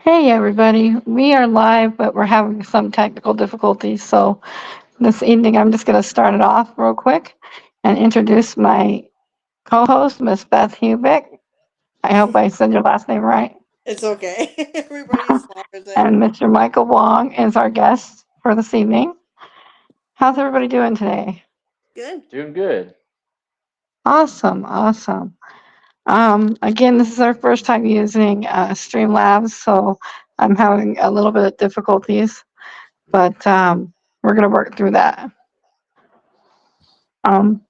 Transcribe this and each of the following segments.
Hey everybody, we are live, but we're having some technical difficulties. So this evening, I'm just going to start it off real quick and introduce my co-host, Miss Beth Hubick. I hope I said your last name right. It's okay. Everybody slaughters it. And Mr. Michael Wong is our guest for this evening. How's everybody doing today? Good. Doing good. Awesome, awesome. Again, this is our first time using Streamlabs, so I'm having a little bit of difficulties, but we're going to work through that. Um,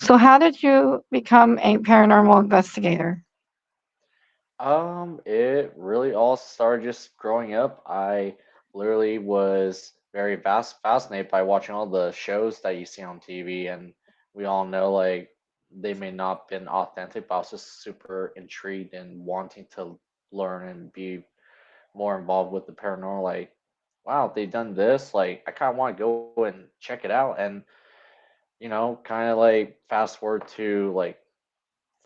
so how did you become a paranormal investigator? It really all started just growing up. I literally was very fascinated by watching all the shows that you see on TV, and we all know like they may not been authentic, but I was just super intrigued and wanting to learn and be more involved with the paranormal. Like, wow, they done this. Like, I kind of want to go and check it out. And kind of like fast forward to like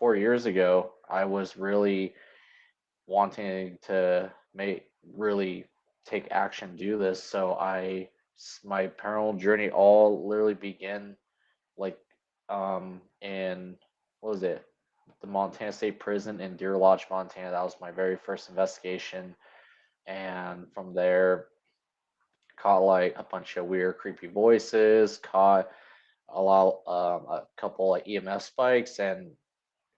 4 years ago, I was really wanting to make really take action, do this. So my paranormal journey all literally began like in what was it? The Montana State Prison in Deer Lodge, Montana. That was my very first investigation, and from there caught like a bunch of weird, creepy voices. Caught a couple like EMF spikes, and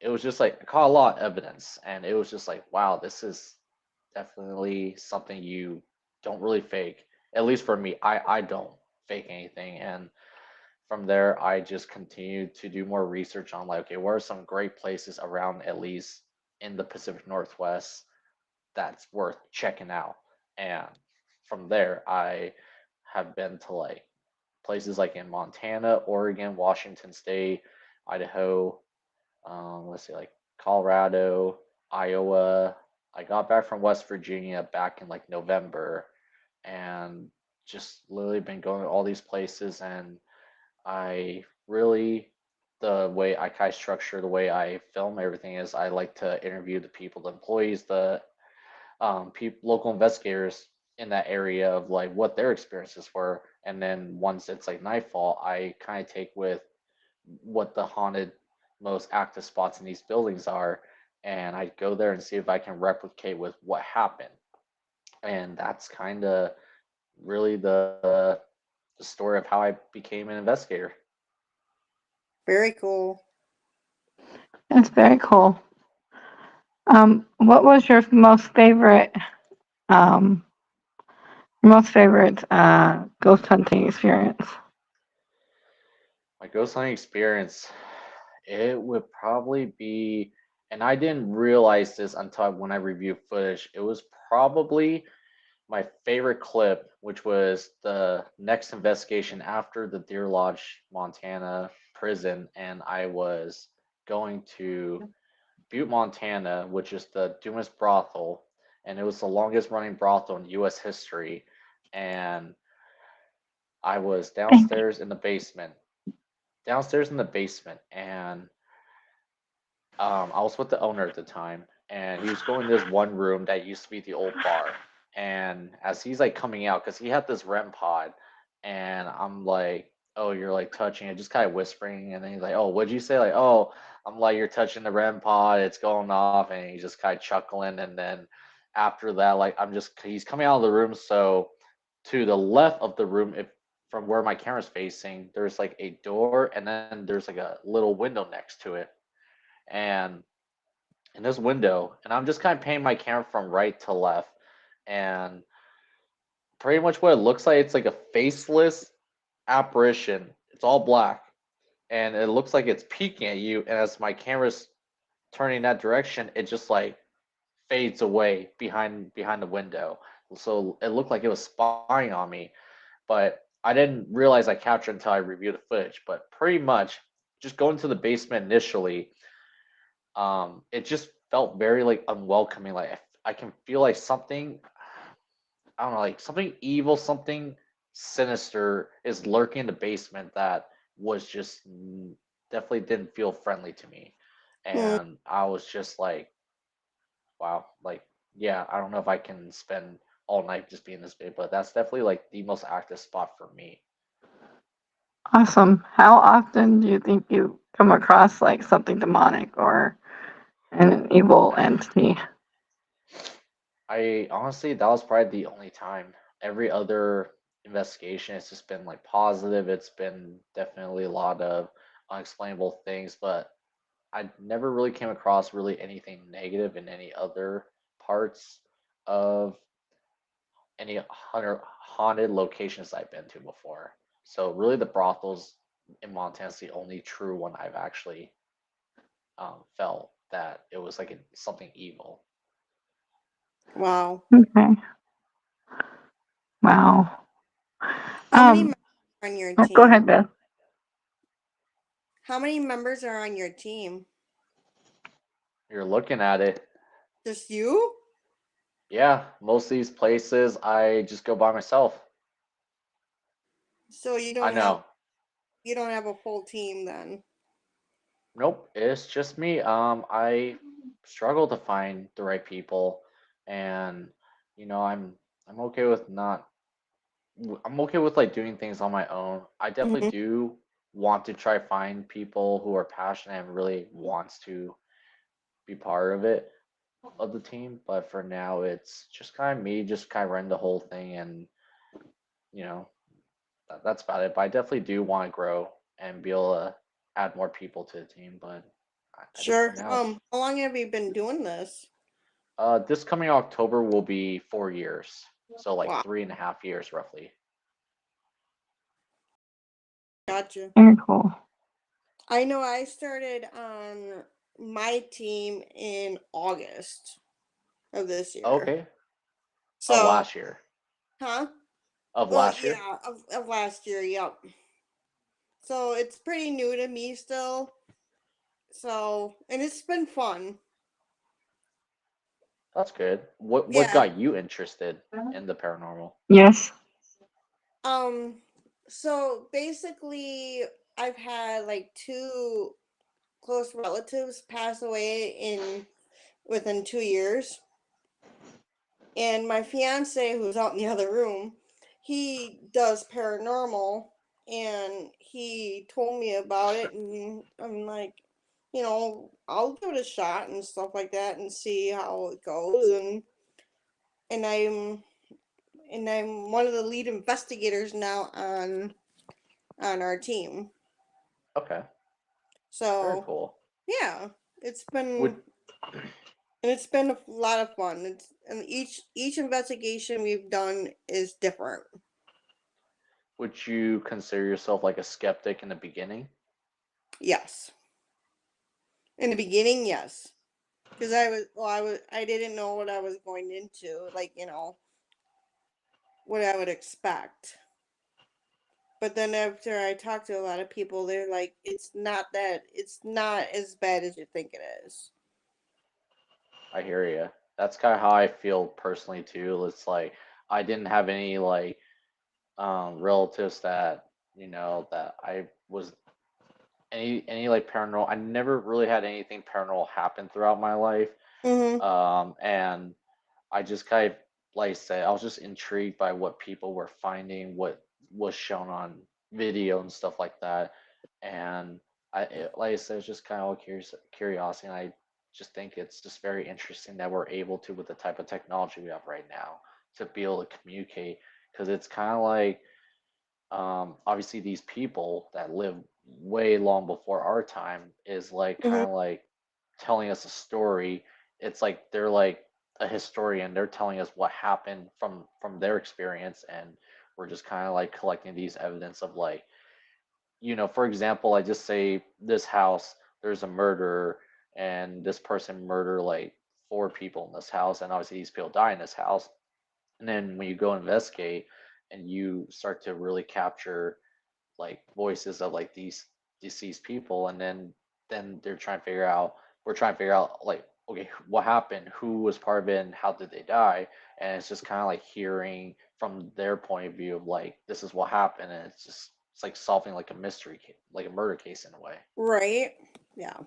it was just like I caught a lot of evidence, and it was just like, wow, this is definitely something you don't really fake. At least for me, I don't fake anything. And from there, I just continued to do more research on like, okay, what are some great places around, at least in the Pacific Northwest, that's worth checking out. And from there, I have been to like places like in Montana, Oregon, Washington State, Idaho, let's see, like Colorado, Iowa. I got back from West Virginia back in like November, and just literally been going to all these places. And I really, the way I kind of structure the way I film everything is I like to interview the people, the employees, the local investigators in that area of like what their experiences were. And then once it's like nightfall, I kind of take with what the haunted most active spots in these buildings are, and I go there and see if I can replicate with what happened. And that's kind of really the story of how I became an investigator. Very cool. That's very cool. What was your um, most favorite ghost hunting experience? My ghost hunting experience, it would probably be, and I didn't realize this until when I reviewed footage. It was probably my favorite clip, which was the next investigation after the Deer Lodge, Montana prison, and I was going to Butte, Montana, which is the Dumas brothel, and it was the longest running brothel in U.S. history. And I was downstairs in the basement, and I was with the owner at the time, and he was going to this one room that used to be the old bar. And as he's like coming out, because he had this REM pod, and I'm like, "Oh, you're like touching it," just kind of whispering, and then he's like, "Oh, what'd you say?" Like, "Oh, I'm like, you're touching the REM pod, it's going off," and he's just kind of chuckling. And then after that, like, he's coming out of the room, so to the left of the room, if from where my camera's facing, there's like a door, and then there's like a little window next to it. And in this window, and I'm just kind of painting my camera from right to left, and pretty much what it looks like, it's like a faceless apparition. It's all black, and it looks like it's peeking at you. And as my camera's turning that direction, it just like fades away behind the window. So it looked like it was spying on me, but I didn't realize I captured until I reviewed the footage. But pretty much, just going to the basement initially, it just felt very like unwelcoming. Like I can feel like something, I don't know, like something evil, something sinister is lurking in the basement that was just definitely didn't feel friendly to me. Hmm. And I was just like, wow, like yeah, I don't know if I can spend all night just being this big, but that's definitely like the most active spot for me. Awesome. How often do you think you come across like something demonic or an evil entity? I honestly, that was probably the only time. Every other investigation, it's just been like positive. It's been definitely a lot of unexplainable things, but I never really came across really anything negative in any other parts of any haunted locations I've been to before. So really, the brothels in Montana is the only true one I've actually felt that it was like something evil. Wow. Okay. Wow. How many members are on your Go team? ahead, Beth. How many members are on your team? You're looking at it. Just you? Yeah, most of these places I just go by myself. So you I don't have know. a full team then. Nope, it's just me. I struggle to find the right people, and I'm okay with not. I'm okay with like doing things on my own. I definitely Hmm. do want to try find people who are passionate and really wants to be part of it of the team, but for now it's just kind of me, just kind of running the whole thing, and you know that's about it. But I definitely do want to grow and be able to add more people to the team. But I think for Sure. now it's How long have you been doing this? this coming October will be 4 years, so like Wow. 3.5 years roughly. Gotcha. Very cool. I know I started on my team in August of this year. Okay, of So, last year, huh? of Well, last year. yeah, of last year, yep. So it's pretty new to me still. So, and it's been fun. That's good. What Yeah. got you interested in the paranormal? Yes. Um, so basically, I've had like two close relatives pass away in within 2 years. And my fiance, who's out in the other room, he does paranormal, and he told me about it, and I'm like, I'll give it a shot and stuff like that and see how it goes. And I'm one of the lead investigators now on our team. Okay, very So cool. yeah, it's Would been and it's been a lot of fun. And each investigation we've done is different. would you consider yourself like a skeptic in the beginning? Yes. In the beginning, yes. Because I didn't know what I was going into, like, what I would expect. But then after I talked to a lot of people, they're like, it's not as bad as you think it is. I hear you. That's kind of how I feel personally too. It's like I didn't have any like relatives that that I was any like paranormal. I never really had anything paranormal happen throughout my life. Mm-hmm. And I just kind of, like I said, I was just intrigued by what people were finding, what was shown on video and stuff like that. And like I said, it's just kind of all curiosity. And I just think it's just very interesting that we're able to, with the type of technology we have right now, to be able to communicate. Because it's kind of like, obviously, these people that live way long before our time is like Mm-hmm. kind of like telling us a story. It's like they're like a historian. They're telling us what happened from their experience, and we're just kind of like collecting these evidence of like, for example, I just say this house, there's a murderer, and this person murdered like four people in this house, and obviously these people die in this house. And then when you go investigate and you start to really capture like voices of like these deceased people, and then they're trying to figure out we're trying to figure out like, okay, what happened, who was part of it, and how did they die. And it's just kind of like hearing from their point of view of like, this is what happened. And it's like solving like a mystery case, like a murder case in a way. Right. Yeah.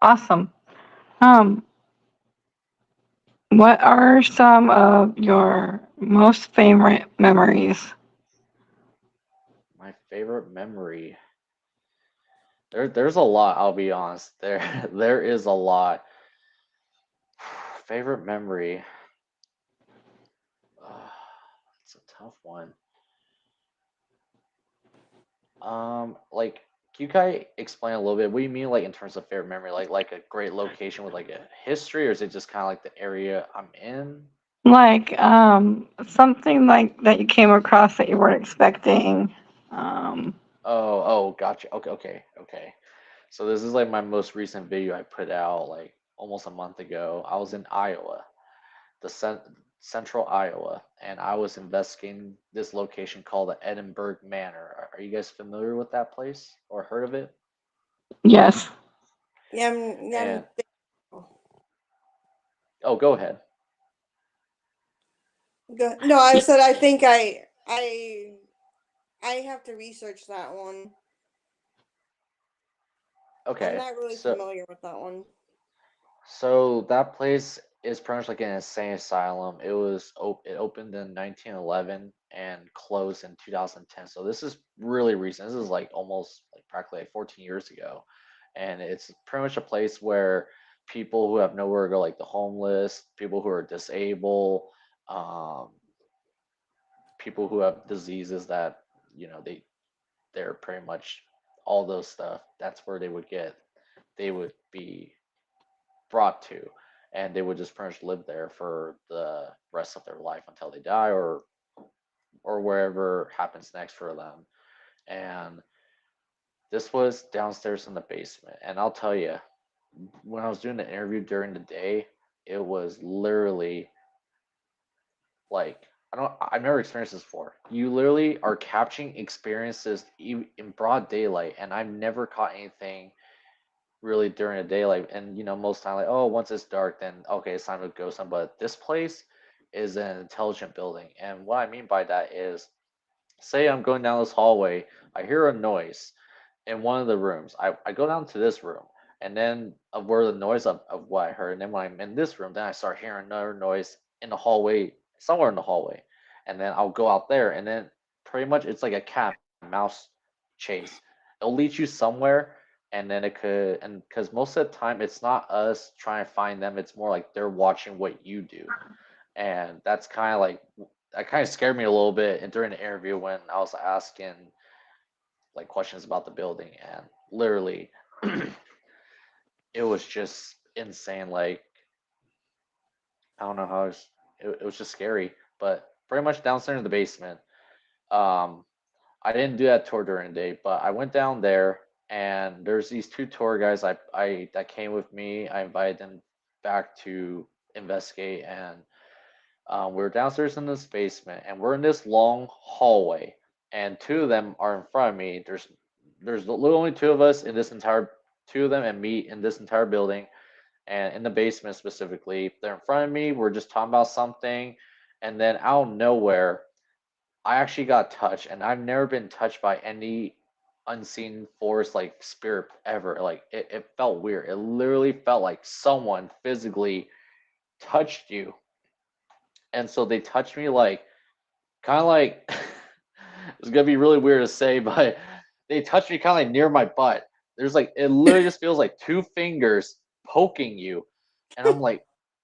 Awesome. Um, what are some of your most favorite memories? My favorite memory. There's a lot, I'll be honest. There is a lot. Favorite memory. It's a tough one. Like, can you kind of explain a little bit? What do you mean, like, in terms of favorite memory? Like a great location with like a history, or is it just kind of like the area I'm in? Like something like that you came across that you weren't expecting. Um, Oh, gotcha. Okay. So this is like my most recent video I put out like almost a month ago. I was in Iowa, central Iowa, and I was investigating this location called the Edinburgh Manor. Are you guys familiar with that place or heard of it? yes. Yeah, And oh, go ahead. no, I said I think I have to research that one. I'm Okay, not really so familiar with that one. so that place is pretty much like an insane asylum. It opened in 1911 and closed in 2010. So this is really recent. This is like almost like practically like 14 years ago, and it's pretty much a place where people who have nowhere to go, like the homeless, people who are disabled, um, people who have diseases that they're pretty much all those stuff. That's where they would be brought to, and they would just pretty much live there for the rest of their life until they die or wherever happens next for them. And this was downstairs in the basement, and I'll tell you, when I was doing the interview during the day, it was literally like I've never experienced this before. You literally are capturing experiences in broad daylight, and I've never caught anything really during the daylight. And most time, like, oh, once it's dark, then okay, it's time to go some. But this place is an intelligent building, and what I mean by that is, say I'm going down this hallway, I hear a noise in one of the rooms. I go down to this room, and then of where the noise of what I heard, and then when I'm in this room, then I start hearing another noise in the hallway, somewhere in the hallway, and then I'll go out there, and then pretty much it's like a cat and mouse chase. It'll lead you somewhere, and then it could, and because most of the time it's not us trying to find them, it's more like they're watching what you do, and that's kind of like that kind of scared me a little bit. And during the interview, when I was asking like questions about the building, and literally it was just insane. Like, I don't know how it was just scary. But pretty much downstairs in the basement, um I didn't do that tour during the day, but I went down there, and there's these two tour guys I that came with me. I invited them back to investigate, and we're downstairs in this basement, and we're in this long hallway, and two of them are in front of me. There's literally only two of us in this entire two of them and me in this entire building, and in the basement specifically. They're in front of me. We're just talking about something, and then out of nowhere, I actually got touched, and I've never been touched by any unseen force like spirit ever. Like, it felt weird. It literally felt like someone physically touched you, and so they touched me like kind of like it's gonna be really weird to say, but they touched me kind of like near my butt. There's like it literally just feels like two fingers poking you, and I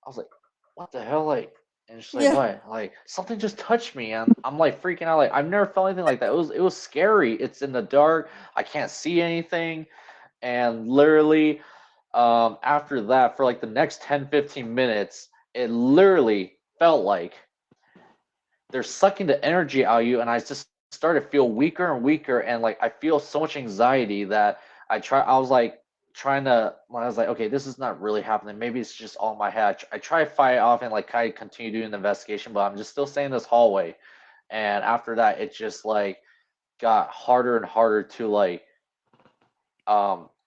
was like, what the hell, like, and she's like, Yeah. what? Like something just touched me, and I'm like freaking out. Like I've never felt anything like that. It was scary. It's in the dark. I can't see anything, and literally, after that, for like the next 10-15 minutes, it literally felt like they're sucking the energy out of you, and I just started to feel weaker and weaker, and like I feel so much anxiety that I was like trying to when I was like, okay, this is not really happening, maybe it's just all in my head. I try to fight it off and like kind of continue doing the investigation, but I'm just still staying in this hallway. And after that, it just like got harder and harder to like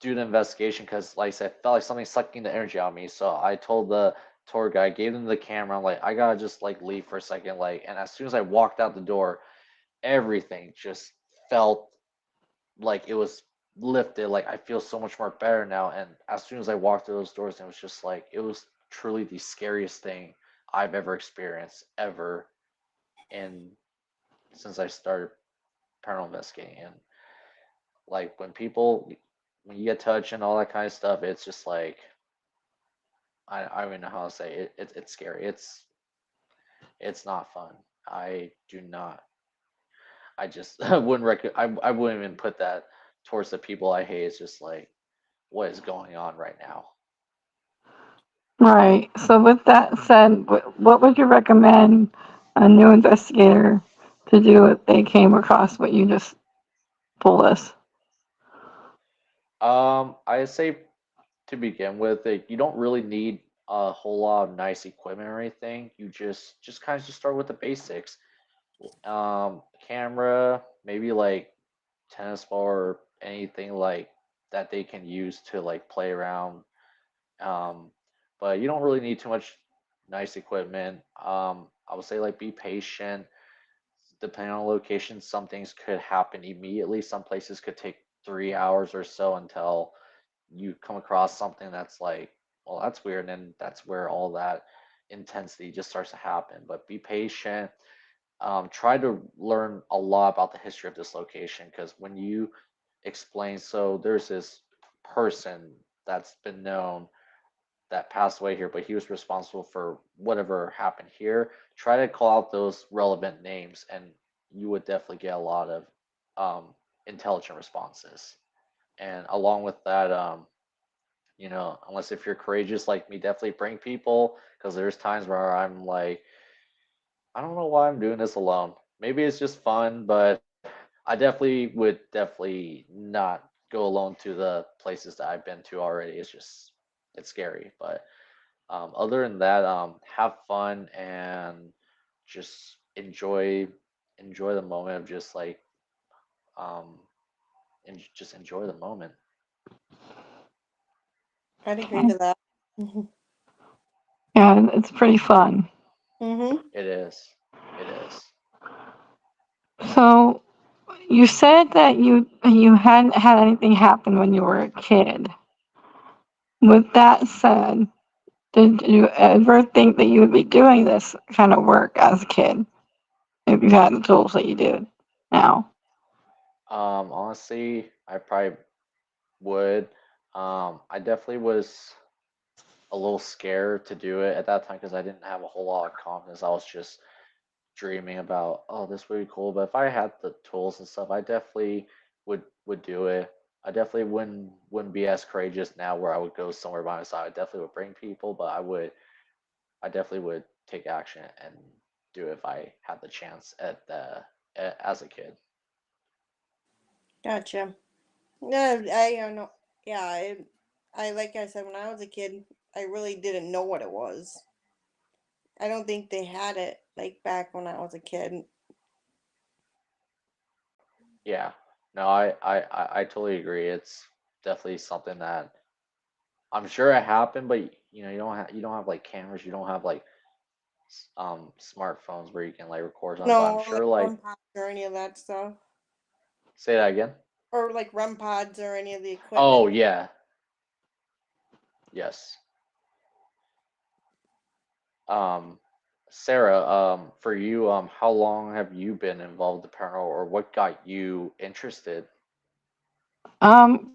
do the investigation, because like I said, it felt like something sucking the energy out of me. So I told the tour guy, gave them the camera. I'm like, I gotta just like leave for a second. Like, and as soon as I walked out the door, everything just felt like it was lifted. Like I feel so much more better now. And as soon as I walked through those doors, it was just like it was truly the scariest thing I've ever experienced ever. And since I started paranormal investigating, and like when you get touched and all that kind of stuff, it's just like I don't even know how to say it. It's scary. It's not fun. I do not. I just I wouldn't even put that towards the people I hate. It's just like what is going on right now. Right. So with that said, what would you recommend a new investigator to do if they came across what you just told us? I say to begin with, you don't really need a whole lot of nice equipment or anything. You just kind of just start with the basics. Camera, maybe like tennis ball or anything like that they can use to like play around. Um, but you don't really need too much nice equipment. I would say like be patient. Depending on location, some things could happen immediately. Some places could take 3 hours or so until you come across something that's like, well, that's weird, and that's where all that intensity just starts to happen. But be patient. Try to learn a lot about the history of this location because when you explain, so there's this person that's been known that passed away here, but he was responsible for whatever happened here. Try to call out those relevant names, and you would definitely get a lot of intelligent responses. And along with that, unless if you're courageous like me, definitely bring people because there's times where I'm like, I don't know why I'm doing this alone. Maybe it's just fun, but I definitely not go alone to the places that I've been to already. It's scary, but other than that, have fun and just enjoy the moment of just like um, and just enjoy the moment. I'd agree to that. Mm-hmm. Yeah, it's pretty fun. Mm-hmm. It is. It is. So you said that you hadn't had anything happen when you were a kid. With that said, did you ever think that you would be doing this kind of work as a kid if you had the tools that you do now? Honestly, I probably would. I definitely was a little scared to do it at that time because I didn't have a whole lot of confidence. I was just dreaming about, oh, this would be cool. But if I had the tools and stuff, I definitely would do it. I definitely wouldn't be as courageous now where I would go somewhere by myself. I definitely would bring people, but I definitely would take action and do it if I had the chance as a kid. Gotcha. No, I don't know. Yeah, I like I said when I was a kid, I really didn't know what it was. I don't think they had it like back when I was a kid. Yeah. No, I totally agree. It's definitely something that I'm sure it happened, but you don't have like cameras, you don't have like smartphones where you can like record something. But I'm No, or like sure like REM pods or any of that stuff, say that again. or like REM pods or any of the Oh equipment. yeah, yes. Um, Sarah, for you, how long have you been involved with the paranormal, or what got you interested?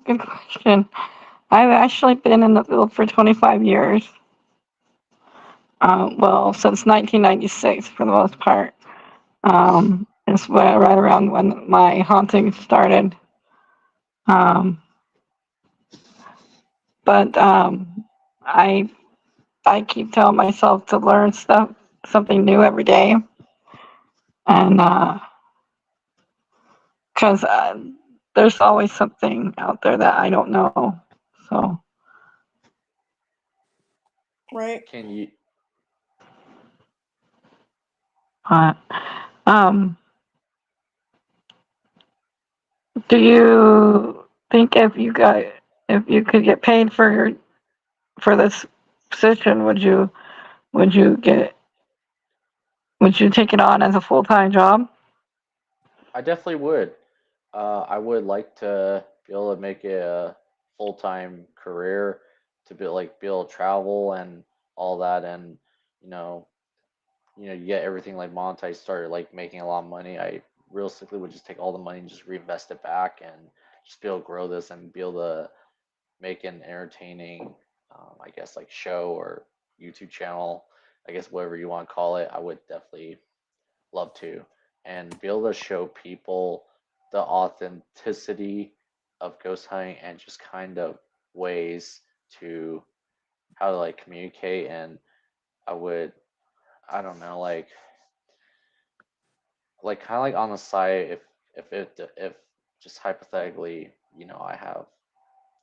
Good question. I've actually been in the field for 25 years. Well, since 1996 for the most part. It's right around when my haunting started. Um, but I I keep telling myself to learn something new every day, and because there's always something out there that I don't know. So, Right. Can you uh, um, do you think if you could get paid for this position, would you get would you take it on as a full time job? I definitely would. I would like to. be able to make it a full-time career, to be able to travel and all that, and you know you get everything like monetized, started like making a lot of money. I realistically would just take all the money and just reinvest it back and just be able to grow this and be able to make an entertaining, I guess, like show or YouTube channel, I guess whatever you want to call it. I would definitely love to, and be able to show people the authenticity of ghost hunting and just kind of ways to how to like communicate. And I would, I don't know, like kind of like on the side, if just hypothetically, I have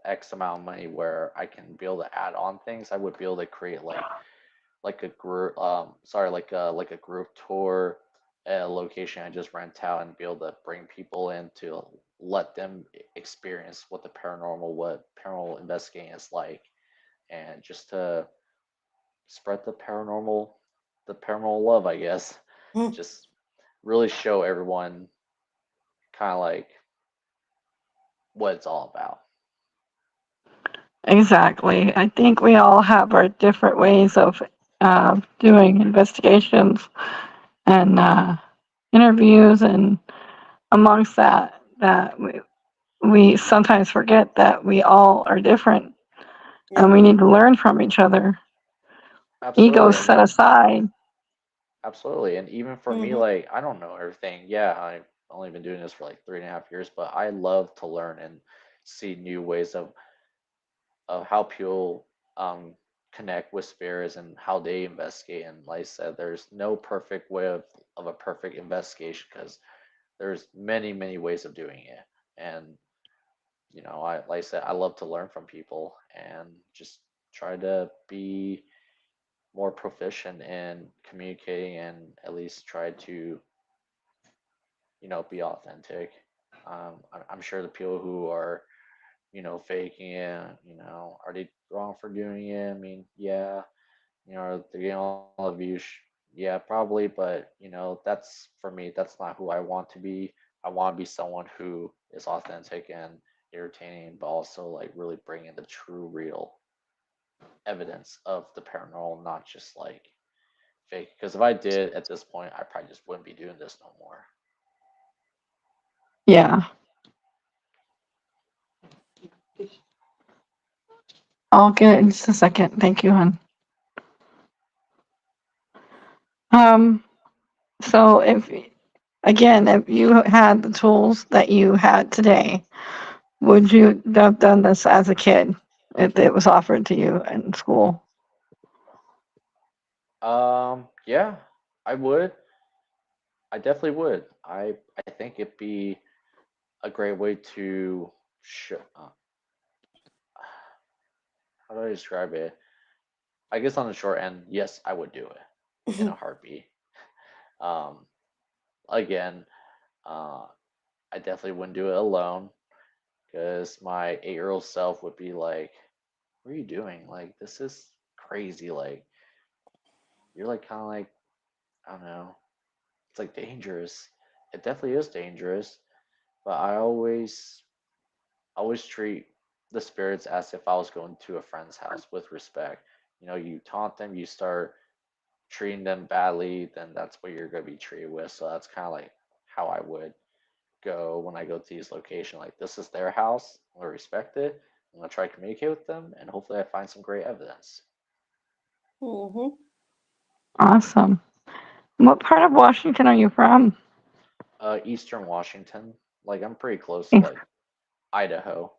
X amount of money where I can be able to add on things, I would be able to create like a group, like a group tour at a location I just rent out, and be able to bring people in to let them experience what paranormal investigating is like, and just to spread the paranormal love, I guess. Just really show everyone kind of like what it's all about. Exactly. I think we all have our different ways of doing investigations and interviews, and amongst that we sometimes forget that we all are different and Yep. we need to learn from each other. Absolutely, Egos and set aside. absolutely, and even for me, Mm-hmm. like I don't know everything. Yeah, I've only been doing this for like 3.5 years, but I love to learn and see new ways of how people um connect with spirits and how they investigate. And like I said, there's no perfect way of a perfect investigation, because there's many ways of doing it. And I like I said, I love to learn from people and just try to be more proficient in communicating, and at least try to be authentic. I'm sure the people who are faking it, are they wrong for doing it? I mean, yeah, are they getting all the views? Yeah, probably, but that's for me. That's not who I want to be. I want to be someone who is authentic and entertaining, but also like really bringing the true, real evidence of the paranormal, not just like fake. Because if I did at this point, I probably just wouldn't be doing this no more. Yeah. I'll get it in just a second. Thank you, hon. Um, so if you had the tools that you had today, would you have done this as a kid if it was offered to you in school? Yeah, I would. I definitely would. I think it'd be a great way to how do I describe it? I guess on the short end, yes, I would do it in a heartbeat. Um, Again, uh, I definitely wouldn't do it alone, because my 8-year old self would be like, "What are you doing? Like, this is crazy. Like, you're like kind of like, I don't know. It's like dangerous. It definitely is dangerous, but I always treat the spirits as if I was going to a friend's house, with respect. You taunt them, you start treating them badly, then that's what you're going to be treated with. So that's kind of like how I would go when I go to these locations. Like, this is their house. I'm going to respect it. I'm going to try to communicate with them, and hopefully I find some great evidence. Mm-hmm. Awesome. What part of Washington are you from? Eastern Washington. Like, I'm pretty close to Ex- like Idaho.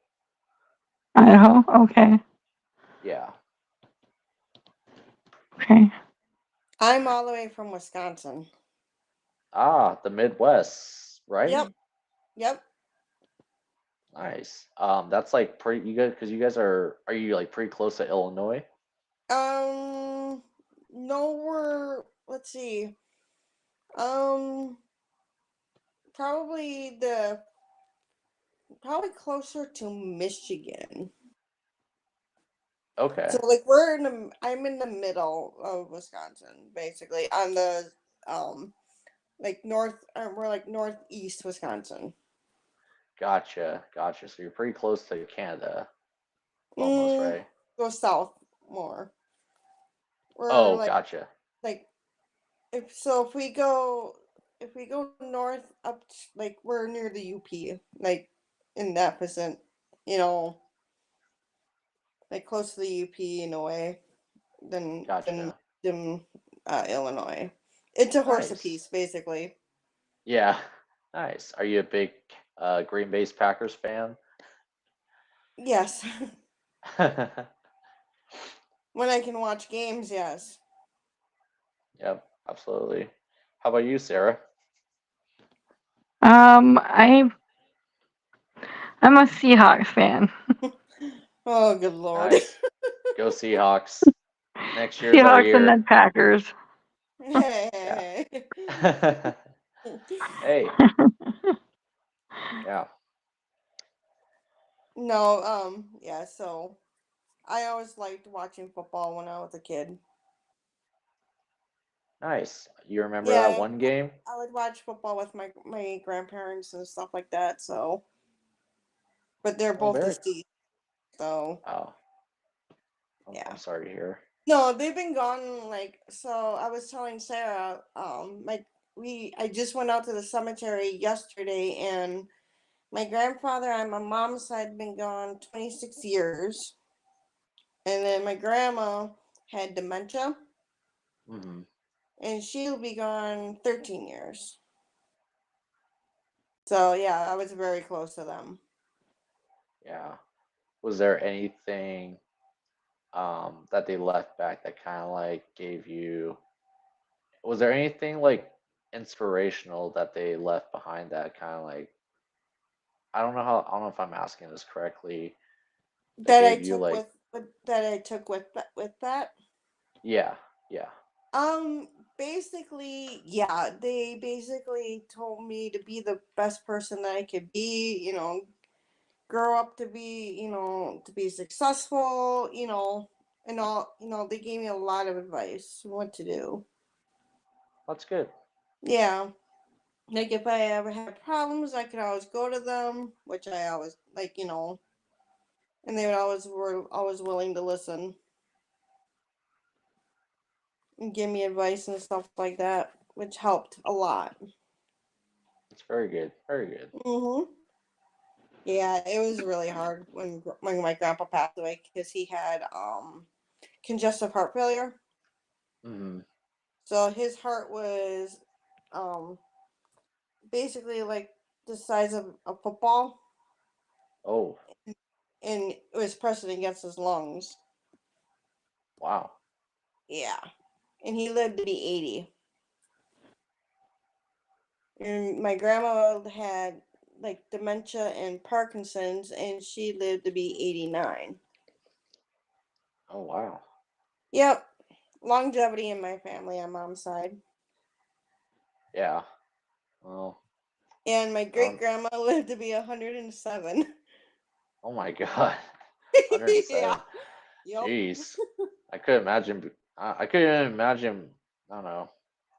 Idaho? Okay. Yeah. Okay. I'm all the way from Wisconsin. Ah, the Midwest, Yep. right? Yep. Nice. That's like pretty. You guys, because you guys are you like pretty close to Illinois? Um. No, let's see. Um. Probably probably closer to Michigan. So Okay. like I'm in the middle of Wisconsin, basically on the um like north. We're like northeast Wisconsin. Gotcha, gotcha. So you're pretty close to Canada, almost, Mm, right? go south more. We're Oh, like gotcha. like if we go north up like we're near the UP, like in that percent, you know, like close to the UP in a way, than Gotcha. than Illinois. It's a horse Nice. apiece, basically. Yeah, nice. Are you a big Green Bay Packers fan? Yes, when I can watch games, yes. Yep, absolutely. How about you, Sarah? I I'm a Seahawks fan. Oh, good lord. Nice. Go Seahawks. Next year's our Seahawks and year. then Packers. Yeah. Hey. Hey, yeah. No, yeah, so I always liked watching football when I was a kid. Nice. You remember that Yeah, one game? I would watch football with my grandparents and stuff like that, so but they're Oh, both very. deceased, so Oh, I'm yeah. sorry to hear. No, they've been gone like so I was telling Sarah, I just went out to the cemetery yesterday and my grandfather on my mom's side been gone 26 years. And then my grandma had dementia Hmm. and she'll be gone 13 years. So yeah, I was very close to them. Yeah. Was there anything that they left back that kind of like gave you? Was there anything like inspirational that they left behind that kind of like I don't know if I'm asking this correctly. That That I gave you took like with that. yeah, yeah. Um basically, yeah, they basically told me to be the best person that I could be, grow up to be, to be successful, and all, they gave me a lot of advice what to do. That's good. Yeah. Like if I ever had problems, I could always go to them, which I always like, and they were always willing to listen and give me advice and stuff like that, which helped a lot. It's very good. Very good. Mhm. Yeah, it was really hard when my grandpa passed away because he had congestive heart failure. Hmm. So his heart was um basically like the size of a football, Oh, and it was pressing against his lungs. wow. Yeah, and he lived to be 80. And my grandma had like dementia and Parkinson's, and she lived to be 89. Oh, wow. Yep, longevity in my family on mom's side. Yeah. Well, And my I great don't. grandma lived to be 107. Oh my God. Yeah, 107. yep. Jeez. I couldn't imagine. I couldn't even imagine. I don't know.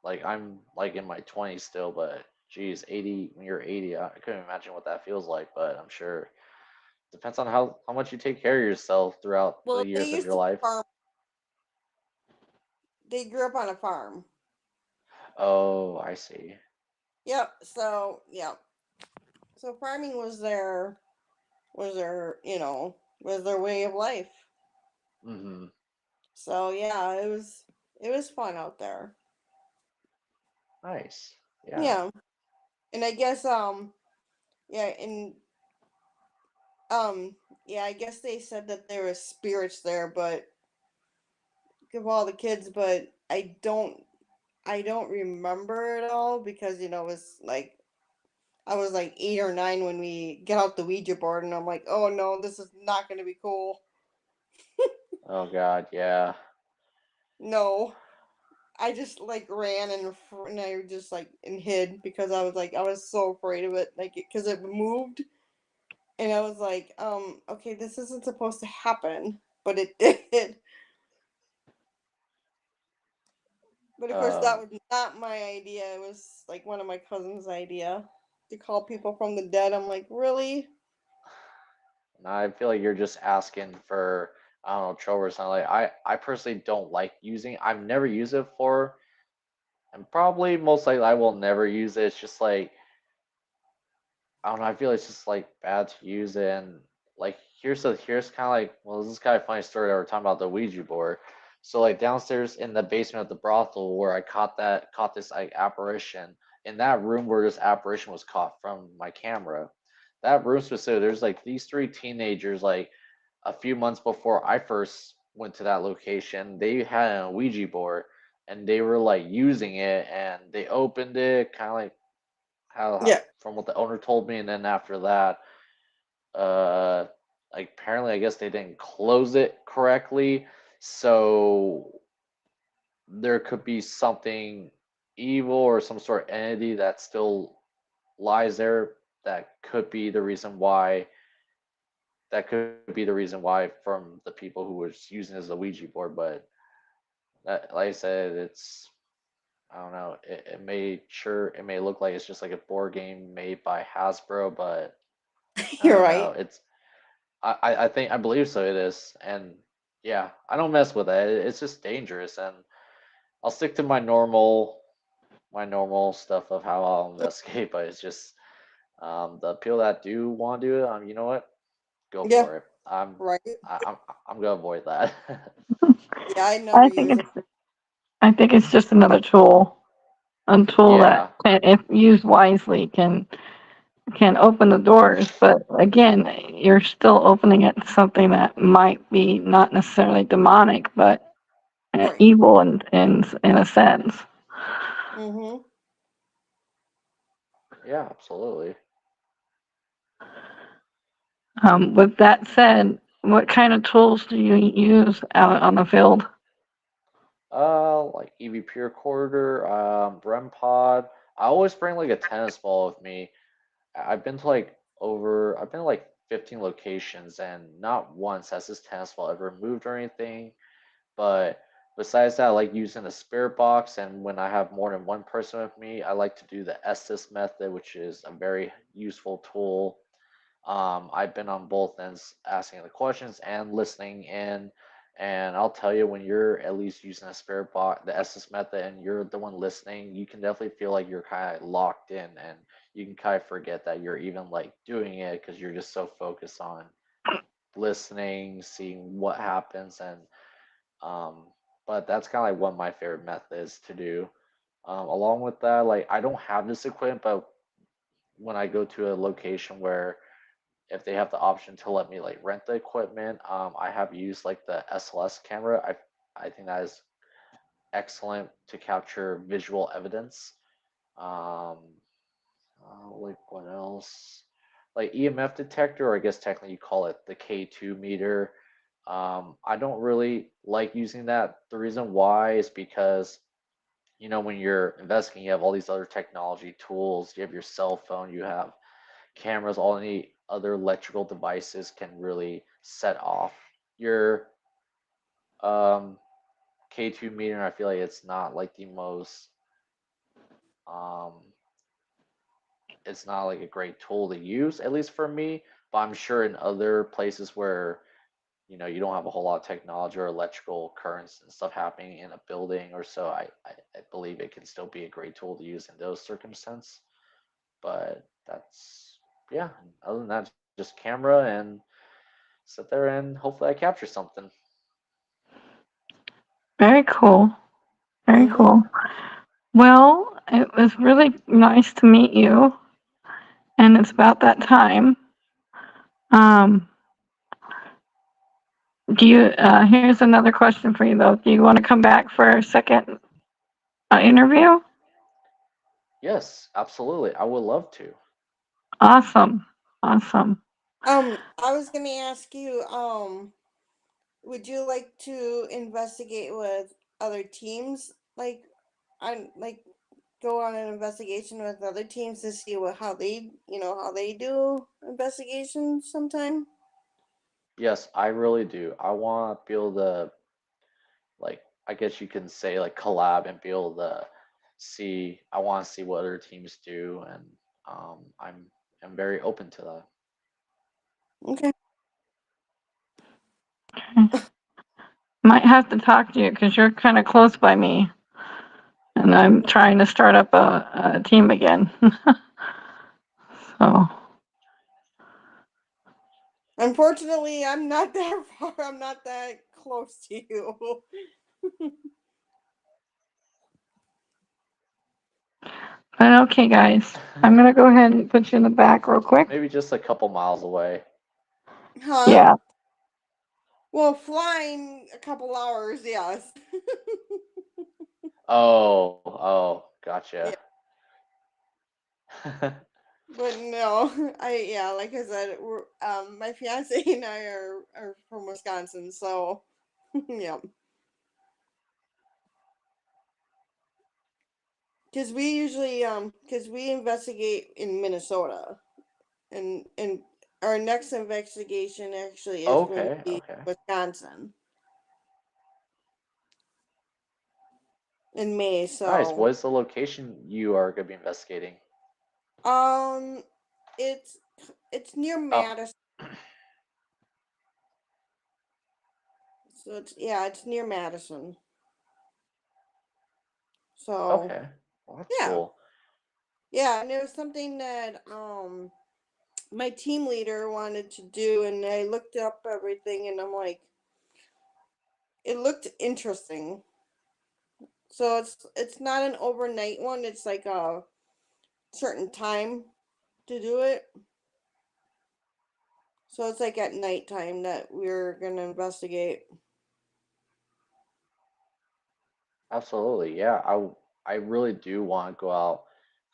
Like I'm like in my 20s still, but geez, 80 when you're 80, I couldn't imagine what that feels like. But I'm sure depends on how much you take care of yourself throughout the Well, they years of used your to life. farm. They grew up on a farm. Oh, I see. Yep. So, yep. So farming was their way of life. Hmm. So yeah, it was fun out there. Nice. Yeah. Yeah, and I guess yeah, and um yeah, I guess they said that there was spirits there, but of all the kids, but I don't remember it all because it was like I was like 8 or 9 when we get out the Ouija board, and I'm like, oh no, this is not going to be cool. Oh God. Yeah. No, I just like ran and I just like and hid because I was so afraid of it, like because it moved, and I was like, okay, this isn't supposed to happen, but it did. But of course, that Um. was not my idea. It was like one of my cousin's idea. to call people from the dead. I'm like, really? And I feel like you're just asking for, I don't know, trouble or something. Like I personally don't like using. I've never used it for, and probably most likely I will never use it. It's just like I don't know. I feel it's just like bad to use it, and like here's kind of like, well, this is kind of funny story that we're talking about the Ouija board. So like downstairs in the basement of the brothel where I caught this like apparition in that room where this apparition was caught from my camera. That room specific, there's like these three teenagers like a few months before I first went to that location. They had a Ouija board and they were like using it and they opened it kind of like how Yeah, from what the owner told me, and then after that, uh, like apparently I guess they didn't close it correctly, so there could be something evil or some sort of entity that still lies there that could be the reason why from the people who was using it as a Ouija board, but that, like I said, it's I don't know. It may look like it's just like a board game made by Hasbro, but I you're don't right. know. I think I believe so it is. And yeah, I don't mess with it. It's just dangerous and I'll stick to my normal stuff of how I'll investigate, but it's just the people that do want to do it, you know what? Go Yeah, for it. right. I'm gonna avoid that. Yeah, I never I think use it. it's just another tool, a tool that, Yeah, if used wisely, can open the doors. But again, you're still opening it to something that might be not necessarily demonic, but Right. evil in a sense. Mm-hmm. yeah, absolutely. With that said, what kind of tools do you use out on the field? Like EVP recorder, REM pod. I always bring like a tennis ball with me. I've been to like 15 locations and not once has this tennis ball ever moved or anything. But besides that, I like using the spirit box, and when I have more than one person with me, I like to do the Estes method, which is a very useful tool. I've been on both ends asking the questions and listening in. And I'll tell you, when you're at least using a spirit box, the Estes method, and you're the one listening, you can definitely feel like you're kind of locked in and you can kind of forget that you're even like doing it because you're just so focused on listening, seeing what happens. And, um, but that's kind of like one of my favorite methods to do. Along with that, like I don't have this equipment, but when I go to a location where if they have the option to let me like rent the equipment. I have used like the SLS camera. I think that is excellent to capture visual evidence. Um, like what else? Like EMF detector, or I guess technically you call it the K2 meter. I don't really like using that. The reason why is because when you're investigating, you have all these other technology tools. You have your cell phone, you have cameras, all any other electrical devices can really set off your um, K2 meter. I feel like um, it's not like a great tool to use, at least for me. But I'm sure in other places where you don't have a whole lot of technology or electrical currents and stuff happening in a building or so, I believe it can still be a great tool to use in those circumstances. But that's yeah. Other than that, just camera and sit there and hopefully I capture something. Very cool. Very Mm-hmm. cool. Well, it was really nice to meet you, and it's about that time. Um, here's another question for you though. Do you want to come back for a second interview? Yes, absolutely. I would love to. Awesome. Awesome. I was gonna ask you, would you like to investigate with other teams? Like go on an investigation with other teams to see how they do investigations sometime. Yes, I really do. I want to be able to, like, I guess you can say, like, collab and be able to see. I want to see what other teams do, and I'm very open to that. Okay. Might have to talk to you because you're kind of close by me, and I'm trying to start up a team again. So Unfortunately, I'm not that far. I'm not that close to you. but okay, guys, I'm gonna go ahead and put you in the back real quick. Maybe just a couple miles away. Huh? Yeah. Well, flying a couple hours, yes. Oh, gotcha. Yeah. But no, like I said, my fiance and I are from Wisconsin, so yeah. Because we usually because we investigate in Minnesota, and our next investigation actually is going to Okay, be okay. Wisconsin in May. Nice. So What is the location you are going to be investigating? um, it's it's near Oh, Madison. So it's near Madison. So okay. Well, that's yeah, cool. yeah, and it was something that my team leader wanted to do, and I looked up everything, and I'm like, it looked interesting. So it's not an overnight one. It's like a certain time to do it. So it's like at nighttime that we're gonna investigate. Absolutely. Yeah, I really do want to go out,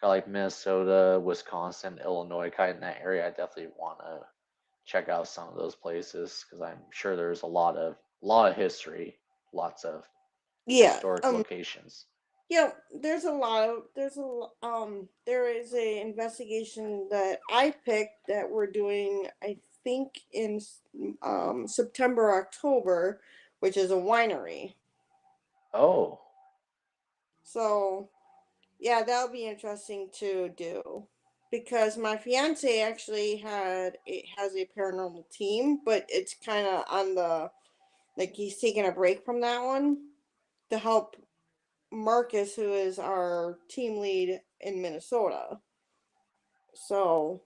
kind of like Minnesota, Wisconsin, Illinois, kind of in that area. I definitely want to check out some of those places because I'm sure there's a lot of history, lots of Yeah. historic locations. Yeah. There is a investigation that I picked that we're doing. I think in September, October, which is a winery. Oh, So yeah, that'll be interesting to do because my fiance actually has a paranormal team, but it's kind of on the like he's taking a break from that one to help Marcus, who is our team lead in Minnesota. So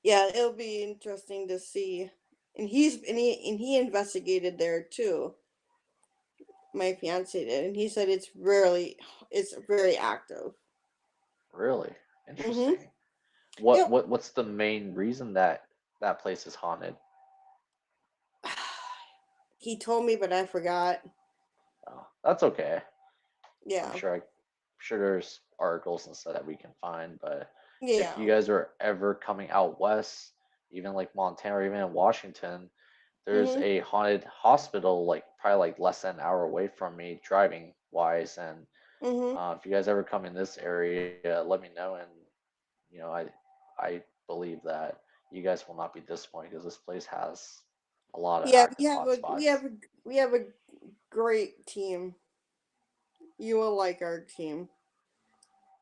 yeah, it'll be interesting to see. And he investigated there too. My fiance did, and he said it's very active. really? Mhm. Interesting. What Yep. what what's the main reason that that place is haunted? He told me, but I forgot. Oh, that's okay. I'm Yeah. sure sure there's articles and stuff that we can find, but if you Yeah. guys are ever coming out west, even like Montana or even in Washington, there's Mhm. a haunted hospital like probably like less than an hour away from me driving wise, and Mhm. if you guys ever come in this area, let me know, and I believe that you guys will not be disappointed because this place has a lot of Yeah, active hotspots. we have a great team. You will like our team.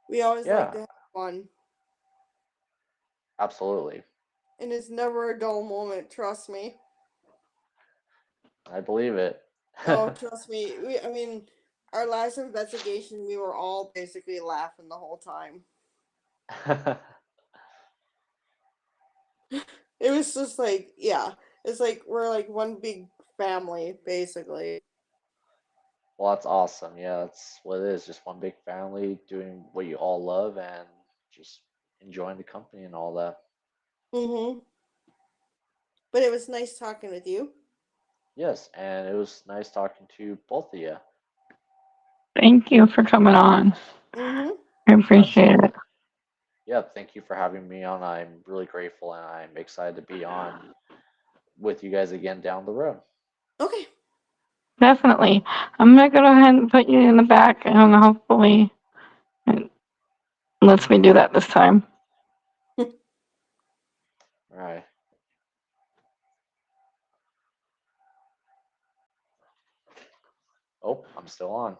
We always like Yeah, to have fun, absolutely. and it's never a dull moment. Trust me. I believe it. Oh, trust me. I mean, our last investigation, we were all basically laughing the whole time. It was just like, yeah, it's like we're like one big family, basically. Well, that's awesome. Yeah, that's what it is. Just one big family doing what you all love and just enjoying the company and all that. Mm-hmm. But it was nice talking with you. Yes, and it was nice talking to both of you. thank you for coming on. Mm-hmm. I appreciate Absolutely. it. Yeah, thank you for having me on. I'm really grateful and I'm excited to be on with you guys again down the road. Okay. Definitely. I'm gonna go ahead and put you in the back, and hopefully it lets me do that this time. All right. Oh, I'm still on.